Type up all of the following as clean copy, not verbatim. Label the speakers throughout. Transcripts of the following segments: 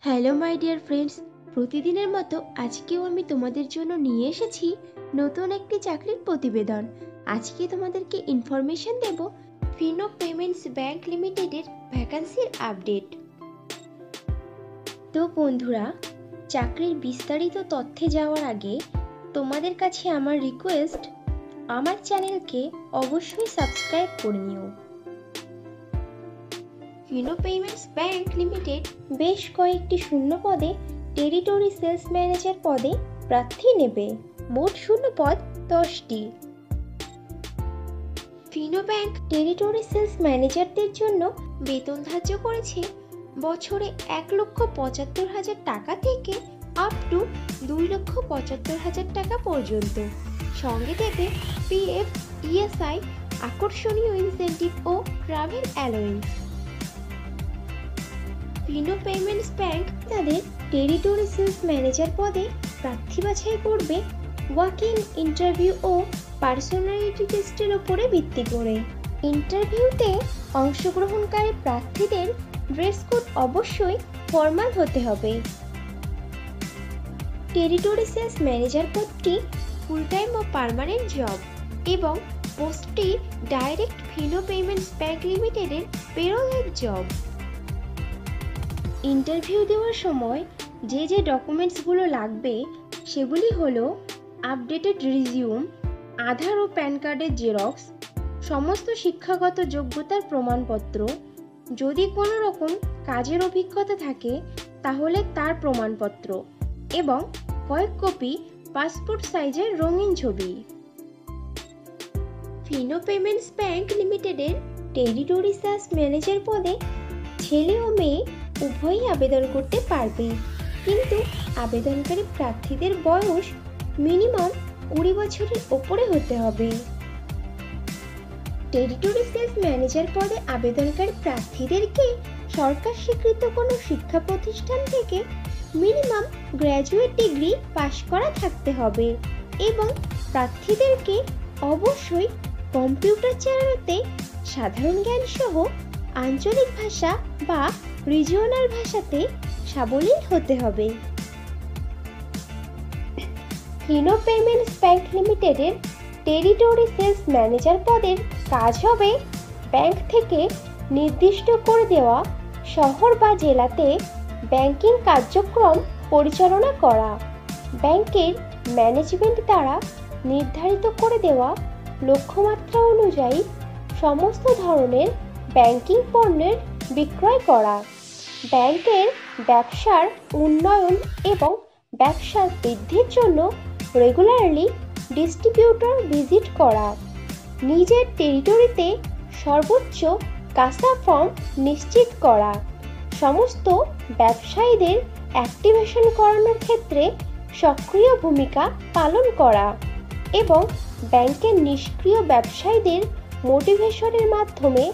Speaker 1: Hello my dear friends, প্রতিদিনের মতো আজকেও আমি তোমাদের জন্য নিয়ে এসেছি নতুন একটি চাকরির প্রতিবেদন। আজকে তোমাদেরকে ইনফরমেশন দেব ফিনো পেমেন্টস ব্যাংক লিমিটেডের ভ্যাকান্সির আপডেট। তো বন্ধুরা, চাকরির বিস্তারিত তথ্যে যাওয়ার আগে তোমাদের কাছে আমার রিকোয়েস্ট, আমার চ্যানেলকে অবশ্যই সাবস্ক্রাইব করে নিও। ফিনো পেমেন্টস ব্যাংক লিমিটেড বেশ কয়েকটি শূন্য পদে টেরিটরি সেলস ম্যানেজার পদে প্রার্থী নেবে। মোট শূন্য পদ 10টি। ফিনো ব্যাংক টেরিটরি সেলস ম্যানেজারদের জন্য বেতন ধার্য করেছে বছরে 1,75,000 টাকা থেকে আপ টু 2,75,000 টাকা পর্যন্ত। সঙ্গে দেবে পিএফ, ইএসআই, আকর্ষণীয় ইনসেন্টিভ ও travel allowance. Fino payments bank তাদের টেরিটরি সেলস ম্যানেজার পদে প্রার্থী বাছাই করবে ওয়াক ইন ইন্টারভিউ ও পার্সোনালিটি টেস্টের উপরে ভিত্তি করে। ইন্টারভিউতে অংশগ্রহণকারী প্রার্থীদের ড্রেস কোড অবশ্যই ফর্মাল হতে হবে। টেরিটরি সেলস ম্যানেজার পদটি ফুল টাইম ও পার্মানেন্ট জব এবং পোস্টটি ডাইরেক্ট ফিনো পেমেন্টস ব্যাংক লিমিটেডের পেরোলের জব। ইন্টারভিউ দেওয়ার সময় যে ডকুমেন্টসগুলো লাগবে সেগুলি হলো আপডেটেড রিজিউম, আধার ও প্যান কার্ডের জেরক্স, সমস্ত শিক্ষাগত যোগ্যতার প্রমাণপত্র, যদি কোনো রকম কাজের অভিজ্ঞতা থাকে তাহলে তার প্রমাণপত্র এবং কয়েক কপি পাসপোর্ট সাইজের রঙিন ছবি। ফিনো পেমেন্টস ব্যাংক লিমিটেডের টেরিটরি সেলস ম্যানেজার পদে ছেলে ও মেয়ে উভয়ই আবেদন করতে পারবে, কিন্তু আবেদনকারী প্রার্থীদের বয়স মিনিমাম 20 বছরের ওপরে হতে হবে। টেরিটরি সেলস ম্যানেজার পদে আবেদনকারী প্রার্থীদেরকে সরকার স্বীকৃত কোনো শিক্ষা প্রতিষ্ঠান থেকে মিনিমাম গ্র্যাজুয়েট ডিগ্রি পাশ করা থাকতে হবে এবং প্রার্থীদেরকে অবশ্যই কম্পিউটার চালানোতে সাধারণ জ্ঞান সহ আঞ্চলিক ভাষা বা রিজিওনাল ভাষাতে সাবলীল হতে হবে। ফিনো পেমেন্টস ব্যাংক লিমিটেডের টেরিটরি সেলস ম্যানেজার পদের কাজ হবে ব্যাংক থেকে নির্দিষ্ট করে দেওয়া শহর বা জেলাতে ব্যাংকিং কার্যক্রম পরিচালনা করা, ব্যাংকের ম্যানেজমেন্ট দ্বারা নির্ধারিত করে দেওয়া লক্ষ্যমাত্রা অনুযায়ী সমস্ত ধরনের ব্যাংকিং পণ্যের বিক্রয় করা, ব্যাংকের ব্যবসার উন্নয়ন এবং ব্যবসার বৃদ্ধির জন্য রেগুলারলি ডিস্ট্রিবিউটর ভিজিট করা, নিজের টেরিটরিতে সর্বোচ্চ কাঁচা ফর্ম নিশ্চিত করা, সমস্ত ব্যবসায়ীদের অ্যাক্টিভেশন করানোর ক্ষেত্রে সক্রিয় ভূমিকা পালন করা এবং ব্যাংকের নিষ্ক্রিয় ব্যবসায়ীদের মোটিভেশনের মাধ্যমে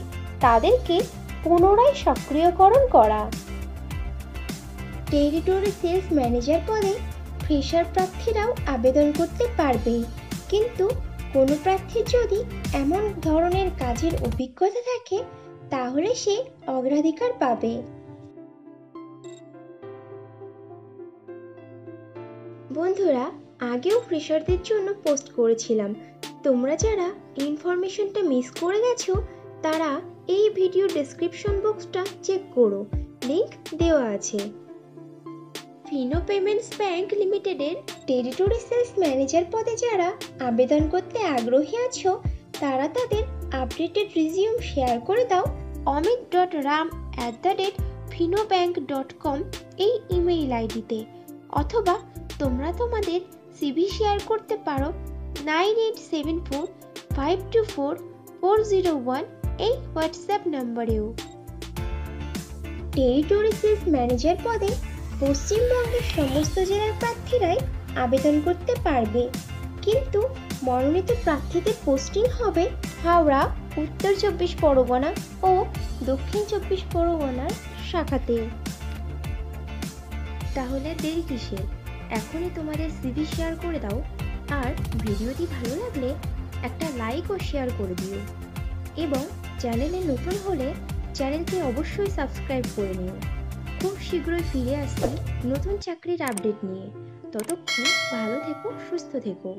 Speaker 1: তাদেরকে পুনরায় সক্রিয়করণ করা। টেরিটরি সেলস ম্যানেজার পদে ফ্রেশার প্রার্থীরাও আবেদন করতে পারবে, কিন্তু কোনো প্রার্থীর যদি এমন ধরনের কাজের অভিজ্ঞতা থাকে তাহলে সে অগ্রাধিকার পাবে। বন্ধুরা, আগেও ফ্রেশারদের জন্য পোস্ট করেছিলাম, তোমরা যারা ইনফরমেশনটা মিস করে গেছো তারা এই ভিডিও ডেসক্রিপশন বক্সটা চেক করো, লিংক দেওয়া আছে। ফিনো পেমেন্টস ব্যাংক লিমিটেডের টেরিটরি সেলস ম্যানেজার পদে যারা আবেদন করতে আগ্রহী আছো তারা তাদের আপডেটেড রিজিউম শেয়ার করে দাও amit.ram@finobank.com এই ইমেইল আইডিতে, অথবা তোমরা তোমাদের সিভি শেয়ার করতে পারো 9874524401 এই হোয়াটসঅ্যাপ নম্বরেও। টেরিটরি সেলস ম্যানেজার পদে পশ্চিমবঙ্গের সমস্ত জেলার প্রার্থীরাই আবেদন করতে পারবে, কিন্তু মনোনীত প্রার্থীদের পোস্টিং হবে হাওড়া, উত্তর 24 পরগনা ও দক্ষিণ 24 পরগনার শাখাতে। তাহলে দেরি কিসের, এখনই তোমাদের সিভি শেয়ার করে দাও, আর ভিডিওটি ভালো লাগলে একটা লাইক ও শেয়ার করে দিও এবং চ্যানেলে নতুন হলে চ্যানেলকে অবশ্যই সাবস্ক্রাইব করে নিও। খুব শীঘ্রই ফিরে আসছি নতুন চাকরির আপডেট নিয়ে। ততক্ষণ ভালো থেকো, সুস্থ থেকো।